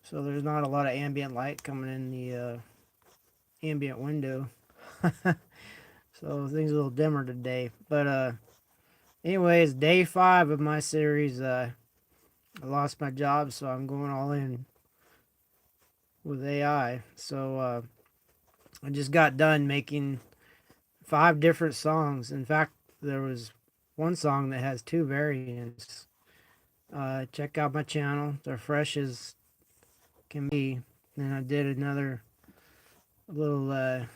So there's not a lot of ambient light coming in the ambient window. So things are a little dimmer today. But anyways, day 5 of my series. I lost my job, so I'm going all in with AI. So I just got done making 5 different songs. In fact, there was one song that has 2 variants. Check out my channel. They're fresh as can be. Then I did another little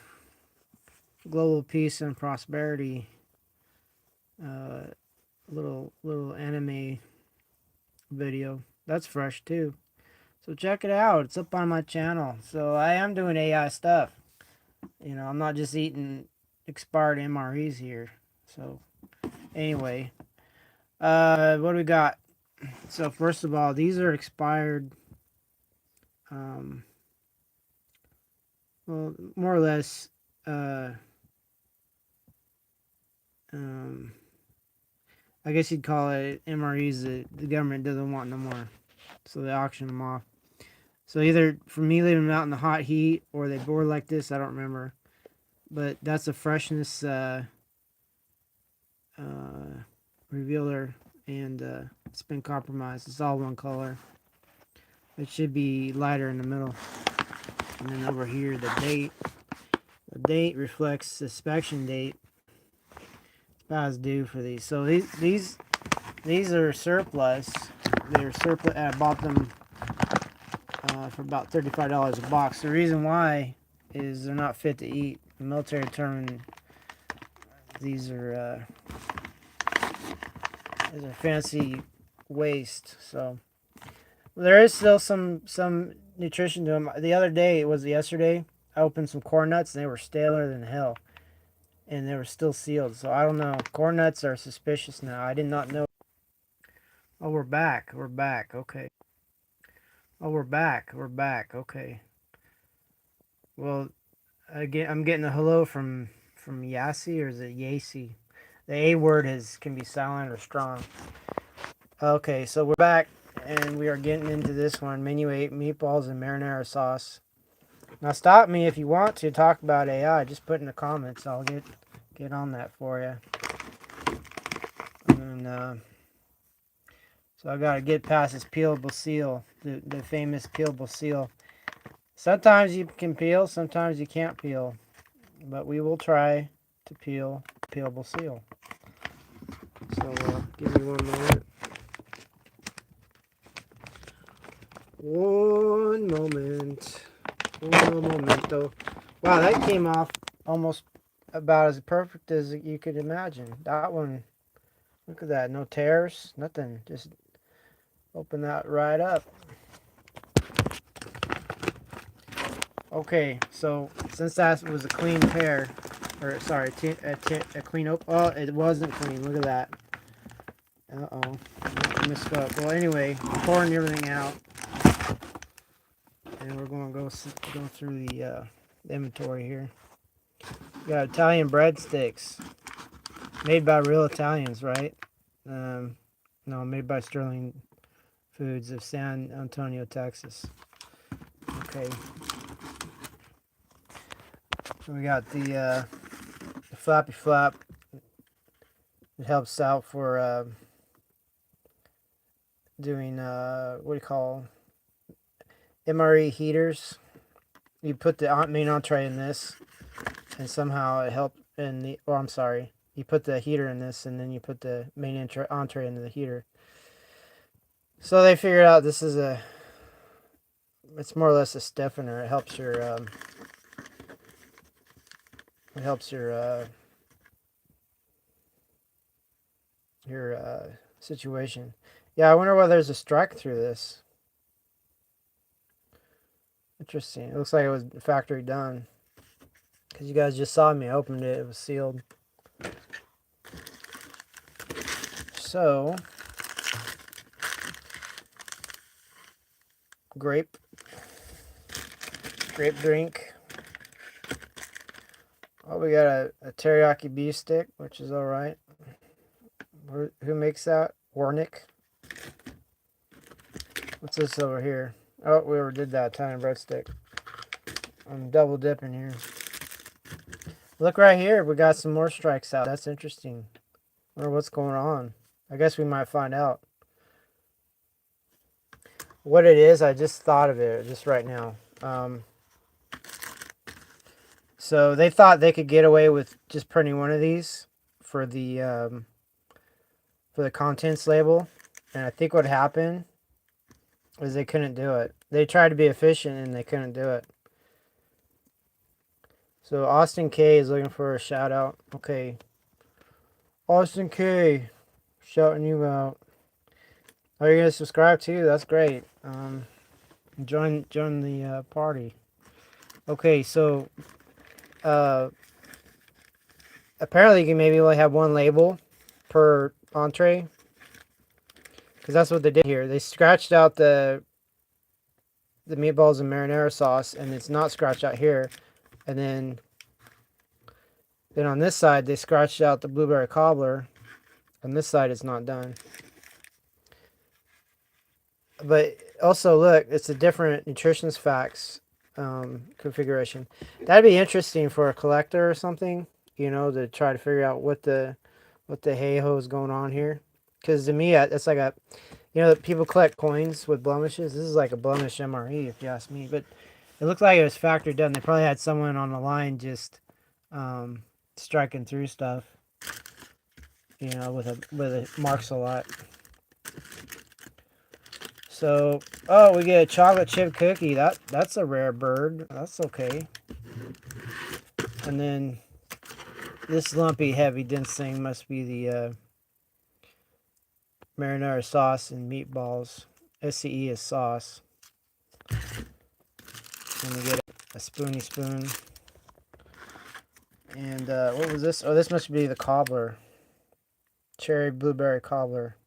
global peace and prosperity uh, little anime video. That's fresh too. So check it out. It's up on my channel. So I am doing AI stuff. You know, I'm not just eating expired MREs here. So anyway, what do we got? So first of all, these are expired. Um, well, more or less. Uh, um, I guess you'd call it MREs that the government doesn't want no more, so they auction them off. So either for me leaving them out in the hot heat or they board like this, I don't remember. But that's a freshness uh, revealer, and it's been compromised. It's all one color. It should be lighter in the middle. And then over here, the date. The date reflects the inspection date. It's about as due for these. So these are surplus. They're surplus. I bought them for about $35 a box. The reason why is they're not fit to eat. The military determined these are fancy waste. So there is still some nutrition to them. The other day, it was yesterday, I opened some corn nuts and they were staler than hell, and they were still sealed. So I don't know. Corn nuts are suspicious now. I did not know. Oh, we're back. We're back. Okay. Oh, we're back. We're back. Okay. Well, I'm getting a hello from Yasi, or is it Yasi? The A word can be silent or strong. Okay, so we're back and we are getting into this one. Menu 8, meatballs and marinara sauce. Now stop me if you want to talk about AI. Just put in the comments. I'll get on that for you. And so I gotta get past this peelable seal, the famous peelable seal. Sometimes you can peel, sometimes you can't peel, but we will try to peel peelable seal. So give me one moment. One moment. Un momento. Wow, that came off almost about as perfect as you could imagine. That one, look at that. No tears, nothing. Just open that right up. Okay, so since that was a clean tear, or sorry, a clean open. Oh, it wasn't clean. Look at that. Uh-oh. Misspoke. Well, anyway, pouring everything out. And we're going to go through the inventory here. We got Italian breadsticks. Made by real Italians, right? No, made by Sterling Foods of San Antonio, Texas. Okay. So we got the Flappy Flap. It helps out for doing, what do you call, MRE heaters. You put the main entree in this, and somehow it helped in the, oh, I'm sorry. You put the heater in this, and then you put the main entree into the heater. So they figured out this is it's more or less a stiffener. It helps your situation. Yeah, I wonder whether there's a strike through this. Interesting. It looks like it was factory done. Because you guys just saw me. I opened it. It was sealed. So, grape drink. Oh, we got a teriyaki beef stick, which is alright. Who makes that? Warnick. What's this over here? Oh, we already did that Italian breadstick. I'm double dipping here. Look right here. We got some more strikes out. That's interesting. I wonder what's going on. I guess we might find out. What it is, I just thought of it just right now. So they thought they could get away with just printing one of these for the contents label, and I think what happened is they couldn't do it. They tried to be efficient and they couldn't do it. So Austin K is looking for a shout out. Okay, Austin K, shouting you out. Oh, you're gonna subscribe too? That's great. Join the party. Okay, so apparently you can maybe only have one label per entree, because that's what they did here. They scratched out the meatballs and marinara sauce, and it's not scratched out here. And then on this side they scratched out the blueberry cobbler. On this side it's not done. But also look, it's a different nutritionist facts configuration. That'd be interesting for a collector or something, you know, to try to figure out what the hey-ho is going on here. Because to me, it's like a, you know, people collect coins with blemishes. This is like a blemish MRE, if you ask me. But it looked like it was factory done. They probably had someone on the line just striking through stuff, you know, with a marks a lot. So, oh, we get a chocolate chip cookie. That's a rare bird. That's okay. And then this lumpy, heavy, dense thing must be the marinara sauce and meatballs. SCE is sauce. And we get a spoony spoon. And what was this? Oh, this must be the cobbler. Cherry blueberry cobbler.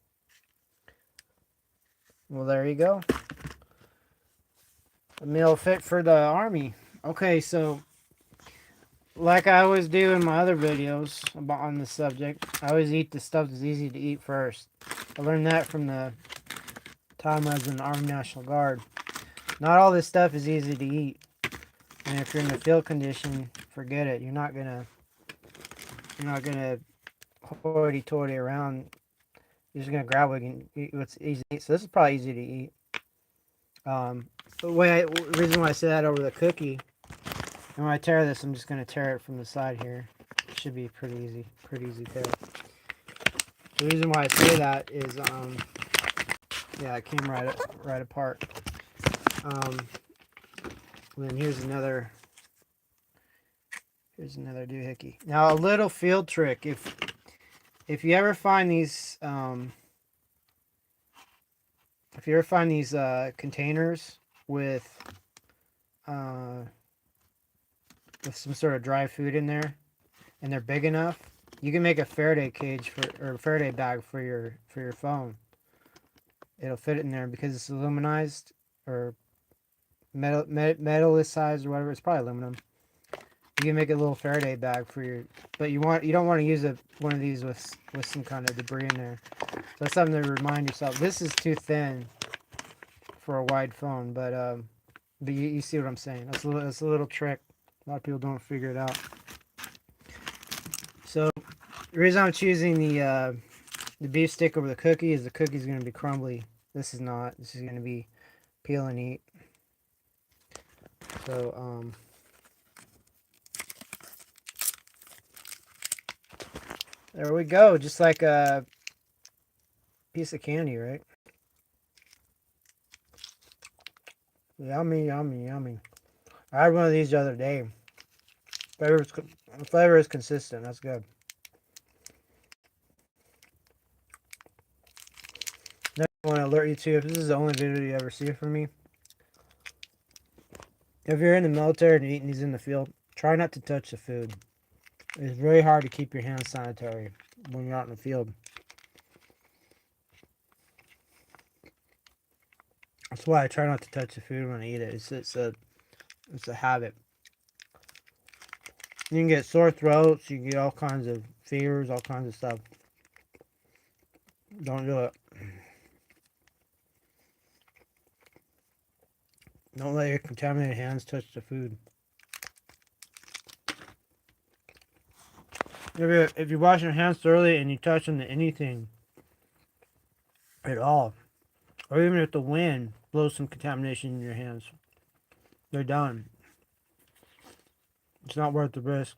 Well, there you go. A meal fit for the army. Okay, so like I always do in my other videos about on this subject, I always eat the stuff that's easy to eat first. I learned that from the time I was in the Army National Guard. Not all this stuff is easy to eat. And if you're in the field condition, forget it. You're not gonna hoity-toity around. You're just gonna grab what's easy to eat. So this is probably easy to eat. The reason why I say that over the cookie, and when I tear this, I'm just gonna tear it from the side here. It should be pretty easy tear. The reason why I say that is, yeah, it came right apart. Then here's another doohickey. Now a little field trick: if you ever find these, containers with some sort of dry food in there, and they're big enough, you can make a Faraday cage or a Faraday bag for your phone. It'll fit it in there because it's aluminized or metallized or whatever. It's probably aluminum. You can make a little Faraday bag for your, but you don't want to use one of these with some kind of debris in there. So that's something to remind yourself. This is too thin for a wide phone, but you see what I'm saying. That's a little trick. A lot of people don't figure it out. So the reason I'm choosing the beef stick over the cookie is the cookie's going to be crumbly. This is not. This is going to be peel and eat. So there we go. Just like a piece of candy, right? Yummy, yummy, yummy. I had one of these the other day. Flavor is consistent. That's good. Next, I want to alert you to, if this is the only video you ever see from me, if you're in the military and eating these in the field, try not to touch the food. It's really hard to keep your hands sanitary when you're out in the field. That's why I try not to touch the food when I eat it. It's a habit. You can get sore throats. You can get all kinds of fevers, all kinds of stuff. Don't do it. Don't let your contaminated hands touch the food. If you wash your hands thoroughly and you touch into anything at all, or even if the wind blows some contamination in your hands, they're done. It's not worth the risk.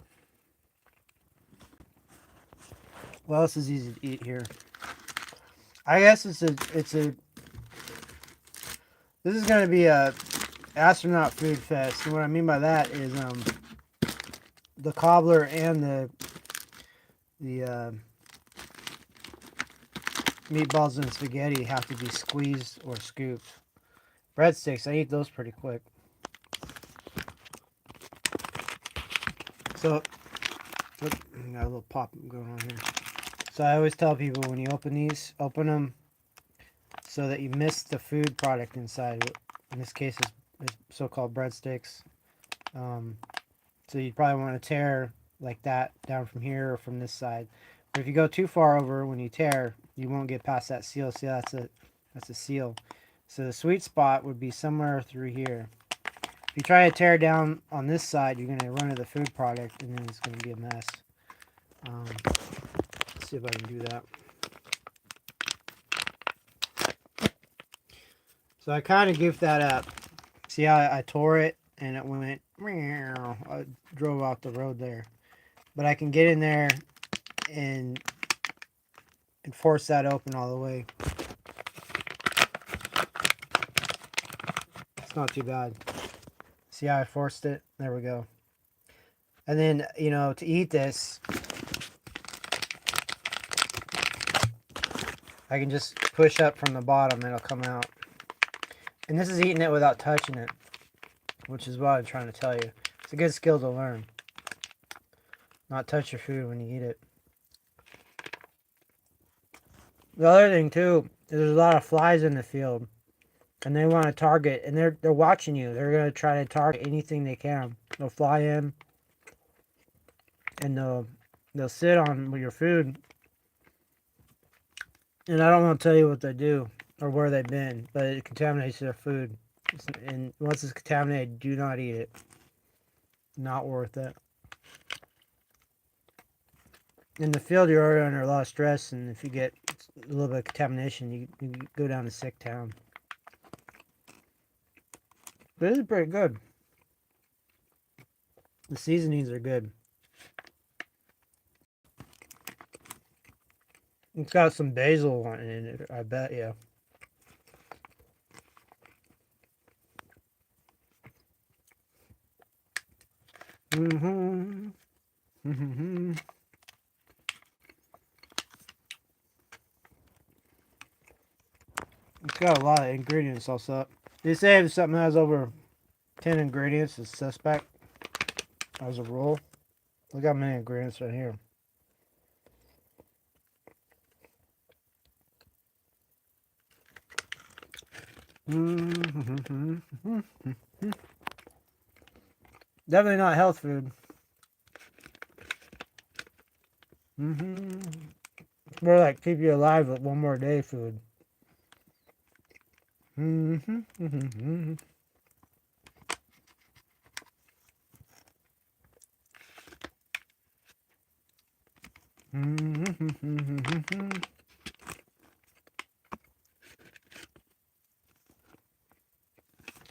What else is easy to eat here? I guess it's a this is gonna be a astronaut food fest, and what I mean by that is the cobbler and the meatballs and spaghetti have to be squeezed or scooped. Breadsticks, I eat those pretty quick. So, got a little pop going on here. So I always tell people when you open these, open them so that you miss the food product inside. In this case, is so-called breadsticks. So you'd probably want to tear like that down from here or from this side. But if you go too far over when you tear, you won't get past that seal. See, that's a seal. So the sweet spot would be somewhere through here. If you try to tear down on this side, you're going to run into the food product, and then it's going to be a mess. Let's see if I can do that. So I kind of goofed that up. See how I tore it and it went, I drove off the road there. But I can get in there and force that open all the way. It's not too bad. See how I forced it? There we go. And then, you know, to eat this, I can just push up from the bottom and it'll come out. And this is eating it without touching it, which is what I'm trying to tell you. It's a good skill to learn. Not touch your food when you eat it. The other thing too, is there's a lot of flies in the field. And they want to target, and they're watching you. They're going to try to target anything they can. They'll fly in, and they'll sit on your food. And I don't want to tell you what they do or where they've been, but it contaminates their food. And once it's contaminated, do not eat it. Not worth it. In the field, you're already under a lot of stress, and if you get a little bit of contamination, you go down to sick town. But this is pretty good. The seasonings are good. It's got some basil in it, I bet you. It's got a lot of ingredients also. They say if something has over 10 ingredients, it's suspect. As a rule. Look how many ingredients are here. Definitely not health food. More like keep you alive with one more day food. It's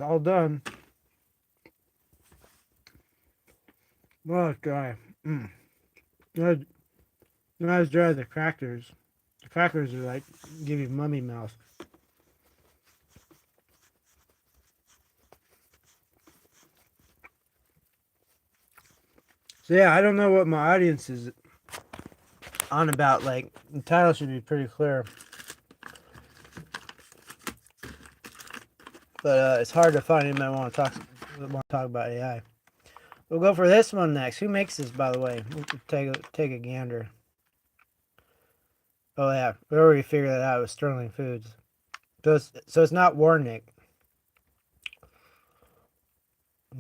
all done. Well, it's dry. Not as dry as the crackers. The crackers are like, give you mummy mouth. So yeah, I don't know what my audience is on about. Like, the title should be pretty clear. But it's hard to find anybody want to talk about AI. We'll go for this one next. Who makes this, by the way? We'll take a gander. Oh yeah, we already figured that out with Sterling Foods. So it's not Warnick.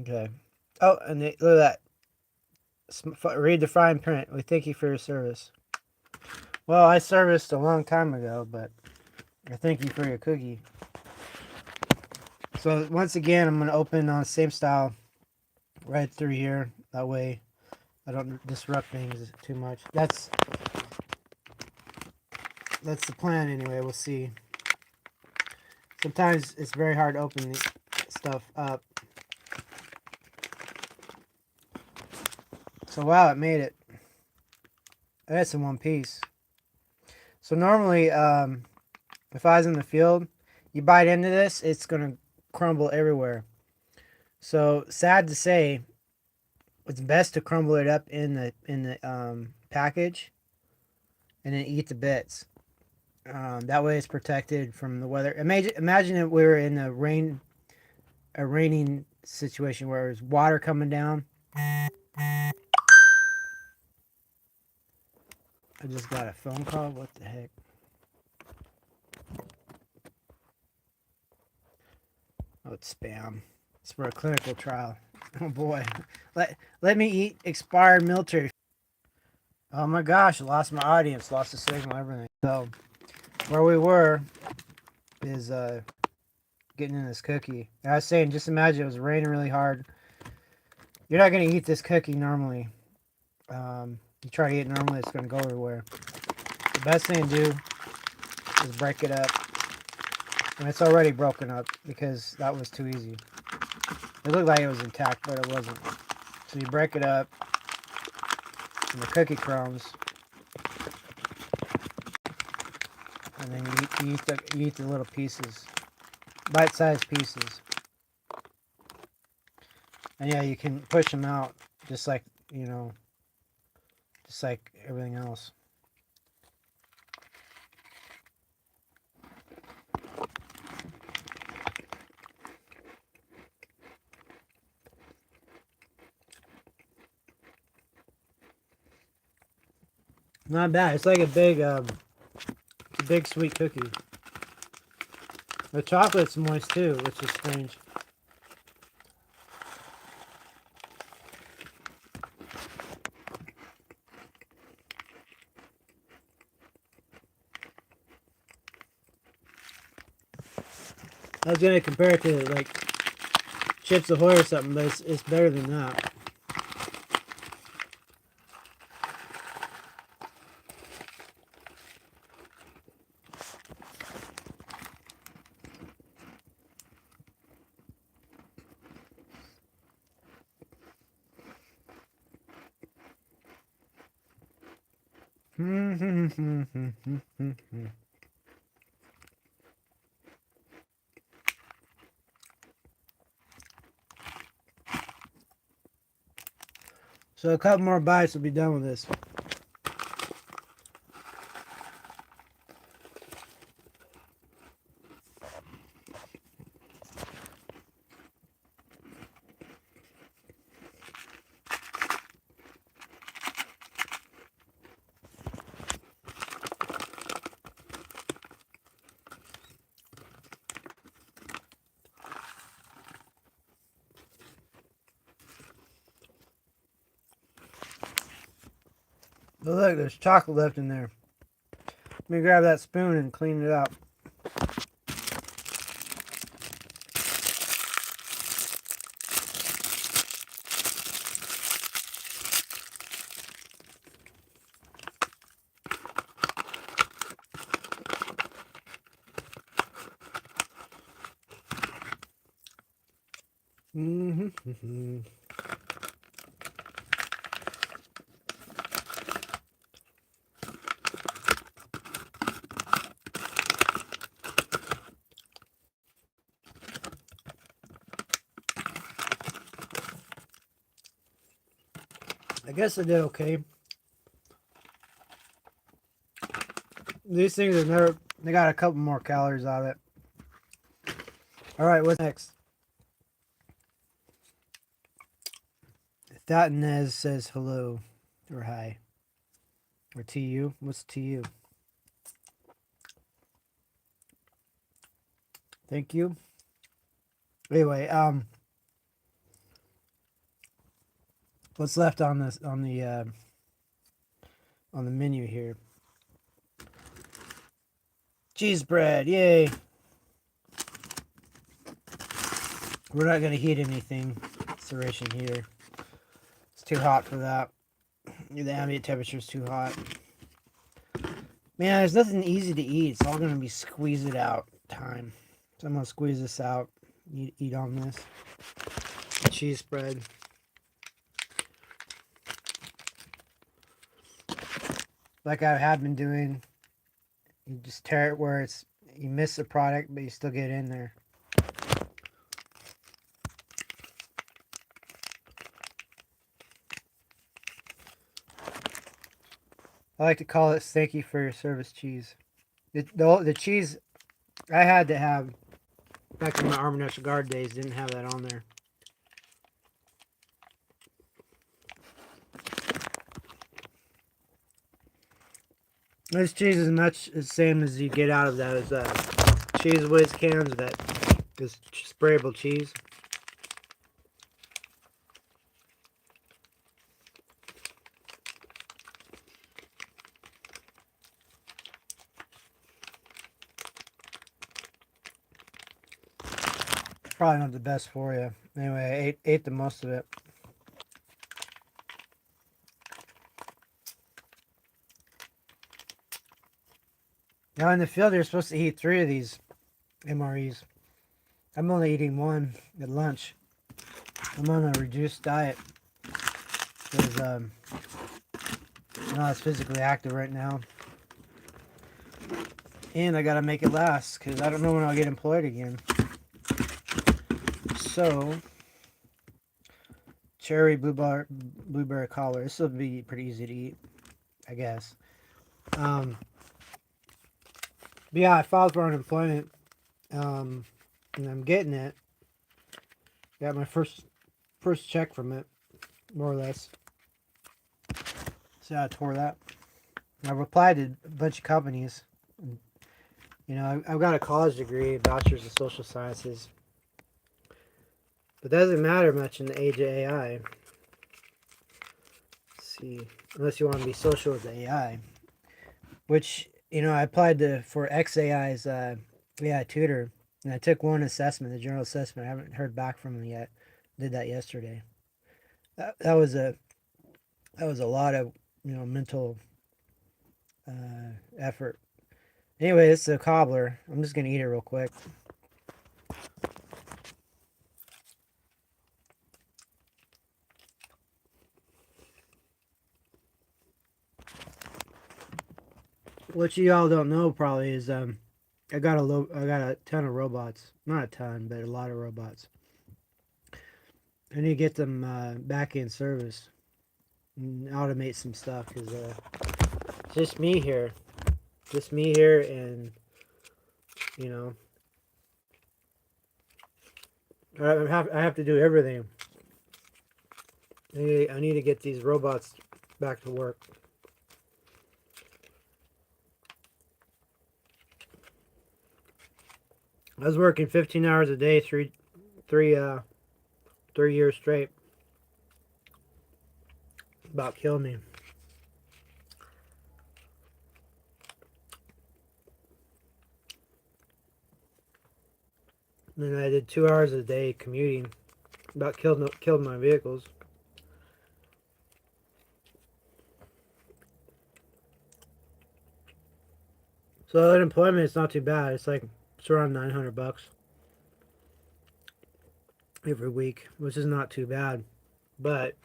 Okay. Oh, and look at that. Read the fine print. We thank you for your service. Well, I serviced a long time ago, but I thank you for your cookie. So once again, I'm gonna open on the same style right through here. That way, I don't disrupt things too much. That's the plan anyway. We'll see. Sometimes it's very hard to open the stuff up. So wow, it made it. That's in one piece. So normally, if I was in the field, you bite into this, it's gonna crumble everywhere. So sad to say, it's best to crumble it up in the package, and then eat the bits. That way, it's protected from the weather. Imagine if we were in a raining situation where there's water coming down. I just got a phone call. What the heck? Oh, it's spam. It's for a clinical trial. Oh boy. Let me eat expired military. Oh my gosh, I lost my audience, lost the signal, everything. So where we were is getting in this cookie. And I was saying, just imagine it was raining really hard. You're not gonna eat this cookie normally. You try to eat it normally, it's gonna go everywhere. The best thing to do is break it up. And it's already broken up because that was too easy. It looked like it was intact, but it wasn't. So you break it up, and the cookie crumbs, and then you eat the little pieces, bite-sized pieces. And yeah, you can push them out just like, just like everything else. Not bad. It's like a big sweet cookie. The chocolate's moist too, which is strange. I was gonna compare it to like Chips Ahoy or something, but it's better than that. So a couple more bites, we'll be done with this. But look, there's chocolate left in there. Let me grab that spoon and clean it up. I guess I did okay. These things are never, they got a couple more calories out of it. Alright, what's next? Thatnez says hello, or hi. Or TU. What's TU? Thank you. Anyway, what's left on this on the menu here? Cheese bread, yay! We're not gonna heat anything. It's the ration heater. It's too hot for that. The ambient temperature is too hot. Man, there's nothing easy to eat. It's all gonna be squeeze it out time. So I'm gonna squeeze this out. Eat on this. Cheese spread. Like I have been doing. You just tear it where it's you miss the product, but you still get in there. I like to call it thank you for your service cheese. The cheese I had to have back in my Army National Guard days didn't have that on there. This cheese is much the same as you get out of those Cheez Whiz cans, that this sprayable cheese. Probably not the best for you. Anyway, I ate the most of it. Now in the field, you're supposed to eat 3 of these MREs. I'm only eating 1 at lunch. I'm on a reduced diet because I'm not as physically active right now. And I gotta make it last because I don't know when I'll get employed again. So, cherry blueberry cobbler. This will be pretty easy to eat, I guess. But yeah, I filed for unemployment, and I'm getting it. Got my first check from it, more or less. So I tore that. I've applied to a bunch of companies. You know, I've got a college degree, bachelor's of social sciences. But that doesn't matter much in the age of AI. Let's see, unless you want to be social with the AI, which, you know, I applied for XAI's AI tutor, and I took 1 assessment, the general assessment. I haven't heard back from him yet. Did that yesterday. That was a lot of, you know, mental effort. Anyway, it's a cobbler. I'm just gonna eat it real quick. What you all don't know probably is I got a ton of robots. Not a ton, but a lot of robots. I need to get them back in service and automate some stuff because just me here, and you know, I have to do everything. I need to get these robots back to work. I was working 15 hours a day, three years straight. About killed me. And I did 2 hours a day commuting. About killed my vehicles. So unemployment is not too bad. It's around $900 every week, which is not too bad. But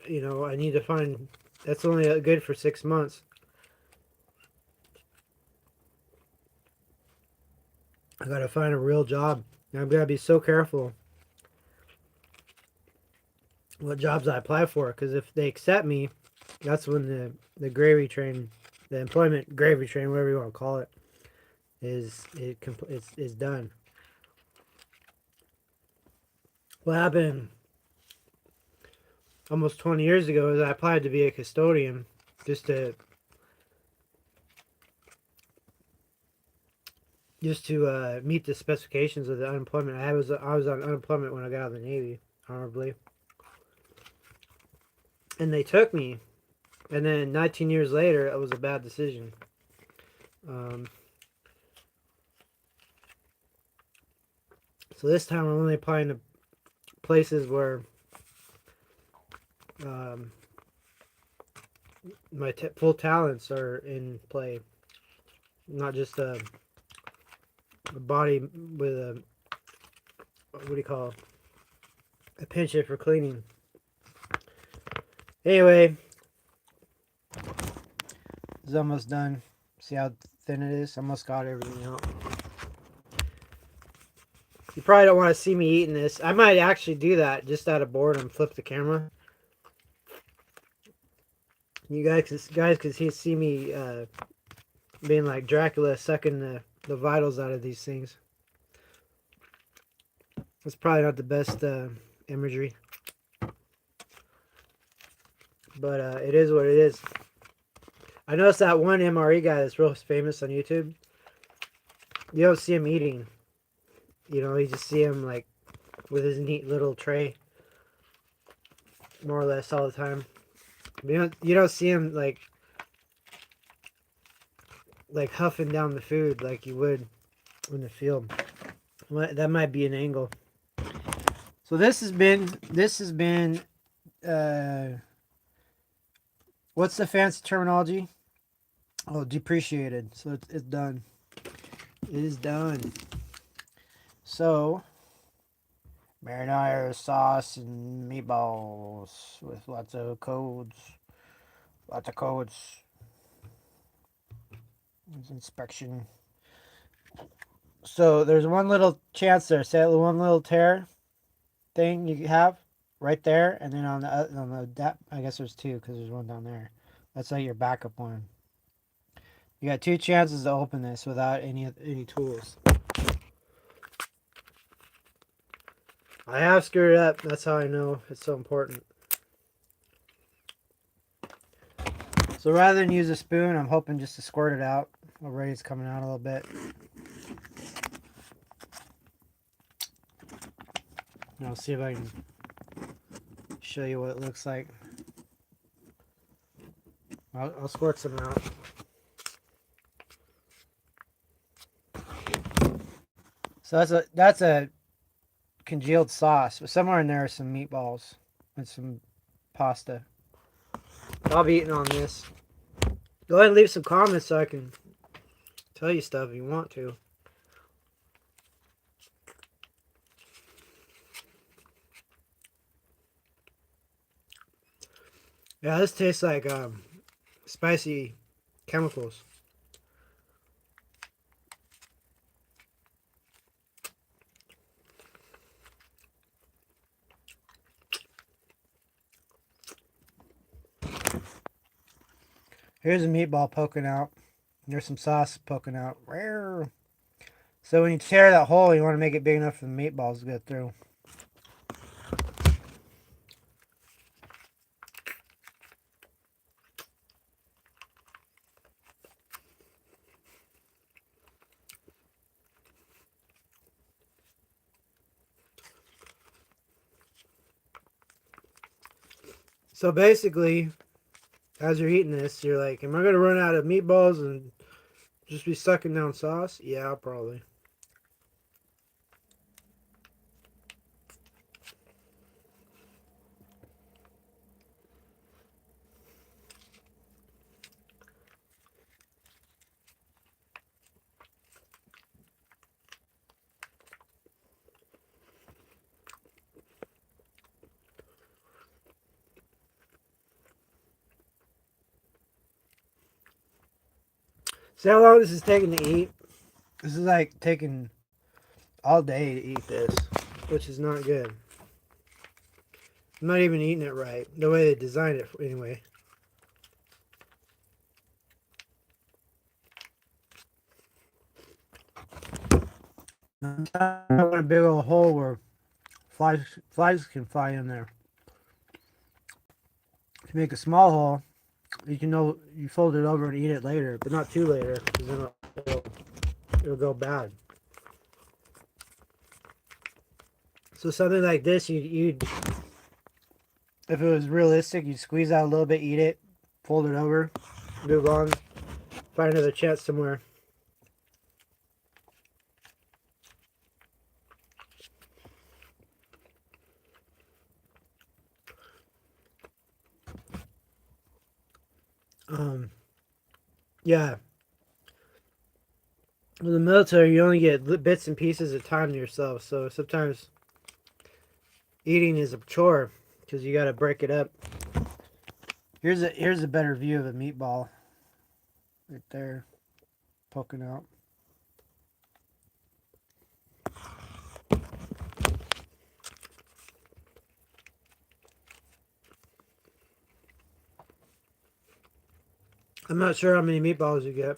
you know, I need to find. That's only good for 6 months. I gotta find a real job. And I've got to be so careful what jobs I apply for, because if they accept me, that's when the gravy train, the employment gravy train, whatever you want to call it, is done. What happened almost 20 years ago is I applied to be a custodian just to meet the specifications of the unemployment. I was on unemployment when I got out of the Navy, honorably. And they took me. And then 19 years later, it was a bad decision. So this time I'm only applying to places where my full talents are in play, not just a body with a, what do you call it, a pinch it for cleaning. Anyway, it's almost done. See how thin it is? Almost got everything out. You probably don't want to see me eating this. I might actually do that just out of boredom. Flip the camera. You guys could see me being like Dracula, sucking the vitals out of these things. It's probably not the best imagery, but it is what it is. I noticed that one MRE guy that's real famous on YouTube. You don't see him eating. You know, you just see him like with his neat little tray, more or less all the time. You don't see him like huffing down the food like you would in the field. That might be an angle. So this has been what's the fancy terminology? Oh, depreciated. So it's done. It is done. So marinara sauce and meatballs with lots of codes. Lots of codes. Inspection. So there's one little chance there. Say one little tear thing you have right there, and then on the I guess there's two because there's one down there. That's like your backup one. You got two chances to open this without any tools. I have screwed it up. That's how I know it's so important. So rather than use a spoon, I'm hoping just to squirt it out. Already it's coming out a little bit. I'll see if I can show you what it looks like. I'll squirt some out. So that's a congealed sauce, but somewhere in there are some meatballs and some pasta. I'll be eating on this. Go ahead and leave some comments so I can tell you stuff if you want to. Yeah, this tastes like spicy chemicals. Here's a meatball poking out. There's some sauce poking out. So when you tear that hole, you want to make it big enough for the meatballs to go through. So basically, as you're eating this, you're like, am I going to run out of meatballs and just be sucking down sauce? Yeah, probably. See how long this is taking to eat? This is like taking all day to eat this, which is not good. I'm not even eating it right, the way they designed it anyway. I want a big old hole where flies can fly in there. If you make a small hole, you fold it over and eat it later, but not too later, because then it'll go bad. So something like this, you'd if it was realistic, you'd squeeze out a little bit, eat it, fold it over, move on, find another chance somewhere. Yeah. With the military, you only get bits and pieces of time to yourself, so sometimes eating is a chore because you got to break it up. Here's a better view of a meatball, right there, poking out. I'm not sure how many meatballs you get.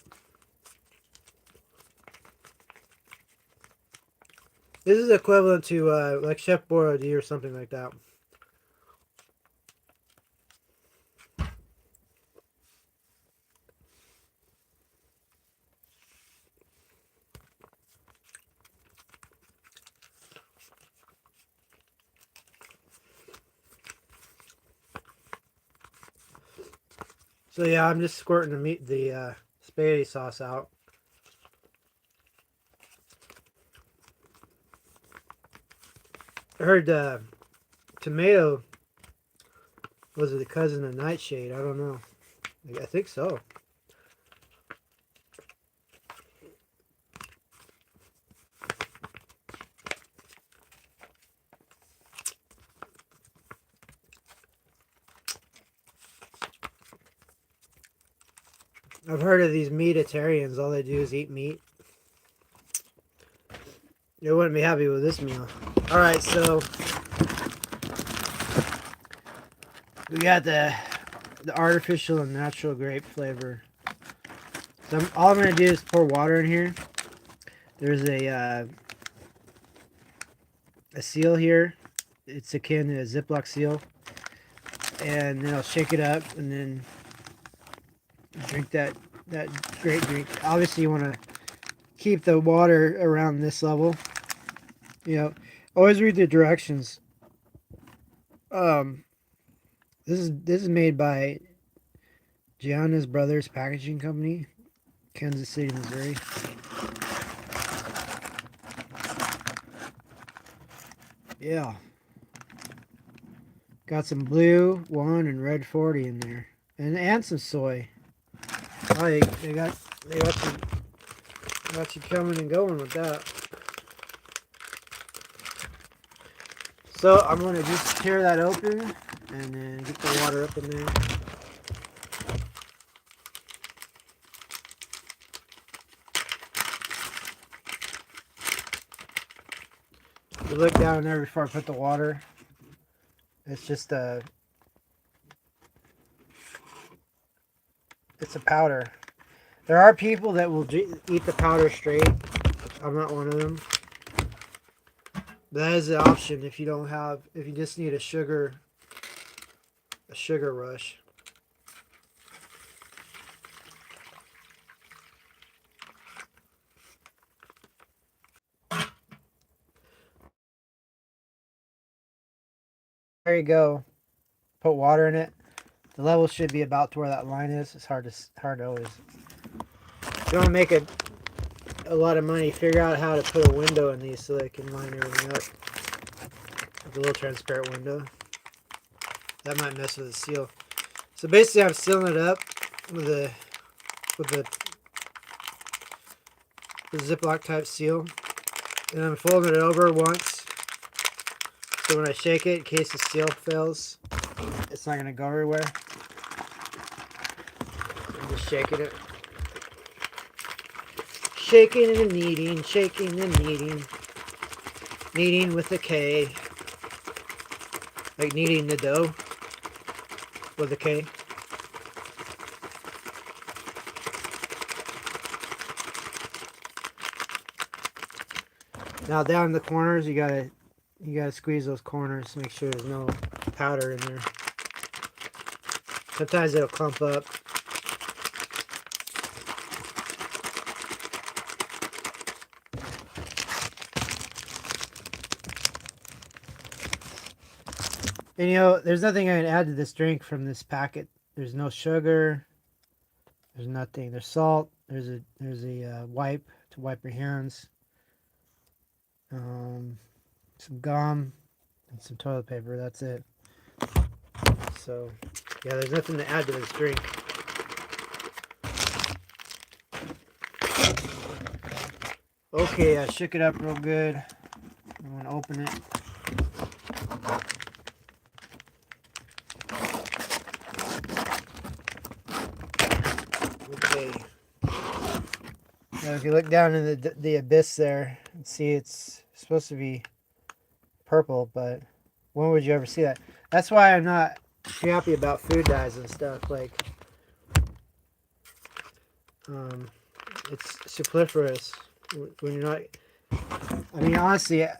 This is equivalent to like Chef Boyardee or something like that. So yeah, I'm just squirting the spaghetti sauce out. I heard tomato was the cousin of nightshade. I don't know. I think so. I've heard of these meatitarians. All they do is eat meat. You wouldn't be happy with this meal. All right, so we got the artificial and natural grape flavor. So all I'm gonna do is pour water in here. There's a seal here. It's akin to a Ziploc seal, and then I'll shake it up and then drink that great drink. Obviously, you want to keep the water around this level. You know, always read the directions. This is made by Gianna's Brothers Packaging Company, Kansas City, Missouri. Yeah. Got some blue 1 and red 40 in there. And some soy. Oh, they got you coming and going with that. So I'm gonna just tear that open and then get the water up in there. You look down there before I put the water. It's just it's a powder. There are people that will eat the powder straight. I'm not one of them. That is an option if you don't have, if you just need a sugar rush. There you go. Put water in it. The level should be about to where that line is. It's hard to always. If you want to make a lot of money, figure out how to put a window in these so they can line everything up. With a little transparent window. That might mess with the seal. So basically, I'm sealing it up with the Ziploc type seal, and I'm folding it over once. So when I shake it, in case the seal fails, it's not gonna go everywhere. I'm just shaking it. Shaking and kneading, shaking and kneading. Kneading with a K. Like kneading the dough with a K. Now down in the corners, you gotta squeeze those corners to make sure there's no powder in there. Sometimes it'll clump up. And you know, there's nothing I can add to this drink from this packet. There's no sugar. There's nothing. There's salt. There's a wipe to wipe your hands. Some gum and some toilet paper. That's it. So, yeah, there's nothing to add to this drink. Okay, I shook it up real good. I'm gonna open it. Okay. Now, if you look down in the abyss there, and see it's supposed to be purple, but when would you ever see that? That's why I'm not too happy about food dyes and stuff. Like, um, it's superfluous when you're not. I mean, honestly, I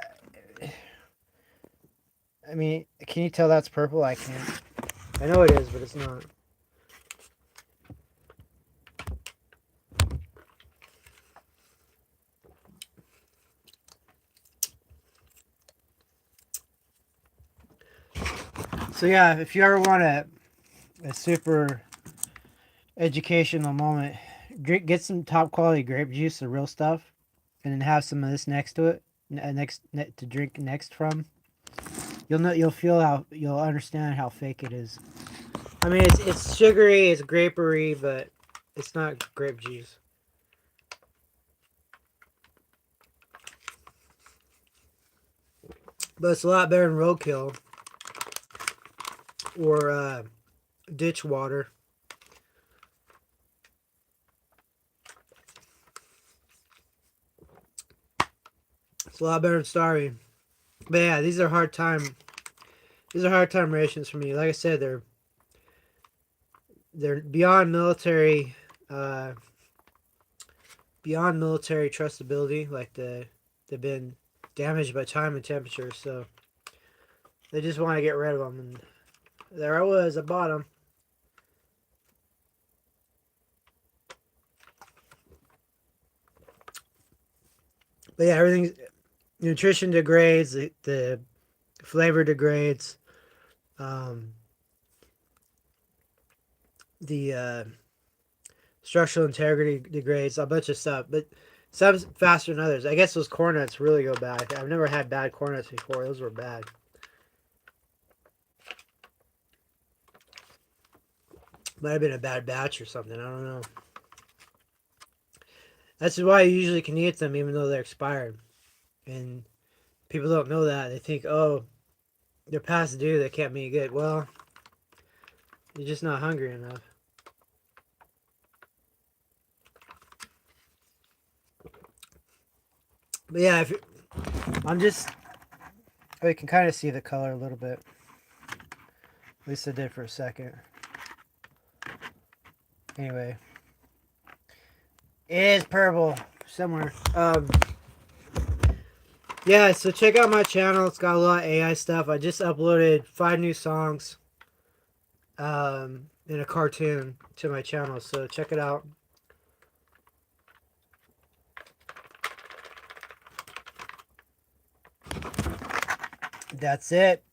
mean, can you tell that's purple? I can't. I know it is, but it's not. So yeah, if you ever want a super educational moment, get some top quality grape juice, the real stuff, and then have some of this next to it, to drink next from. You'll know, you'll understand how fake it is. I mean, it's sugary, it's grapery, but it's not grape juice. But it's a lot better than roadkill or ditch water. It's a lot better than starving. But yeah, these are hard time. These are hard time rations for me. Like I said, they're beyond military, trustability. Like they've been damaged by time and temperature, so they just want to get rid of them. And there I was. I bought them. But yeah, everything's nutrition degrades. The flavor degrades. Um, the structural integrity degrades. A bunch of stuff, but some faster than others. I guess those corn nuts really go bad. I've never had bad corn nuts before. Those were bad. Might have been a bad batch or something. I don't know. That's why you usually can eat them even though they're expired. And people don't know that. They think, oh, they're past due. They can't be good. Well, you're just not hungry enough. But yeah, if I'm just, oh, you can kind of see the color a little bit. At least I did for a second. Anyway, it is purple somewhere. Yeah, so check out my channel. It's got a lot of AI stuff. I just uploaded 5 new songs in a cartoon to my channel, so check it out. That's it.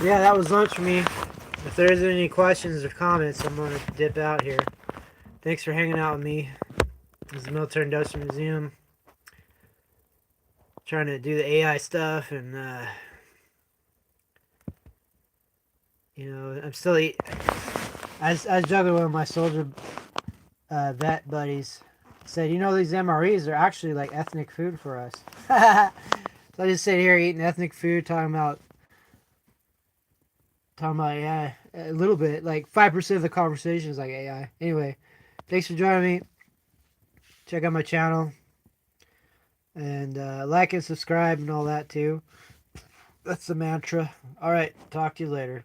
Yeah, that was lunch for me. If there isn't any questions or comments, I'm going to dip out here. Thanks for hanging out with me. This is the Military Industrial Museum. Trying to do the AI stuff, and you know, I'm still I was juggling with one of my soldier vet buddies. Said, you know, these MREs are actually like ethnic food for us. So I just sit here eating ethnic food, talking about AI a little bit. Like 5% of the conversation is like AI. Anyway, thanks for joining me. Check out my channel. And like and subscribe and all that too. That's the mantra. All right. Talk to you later.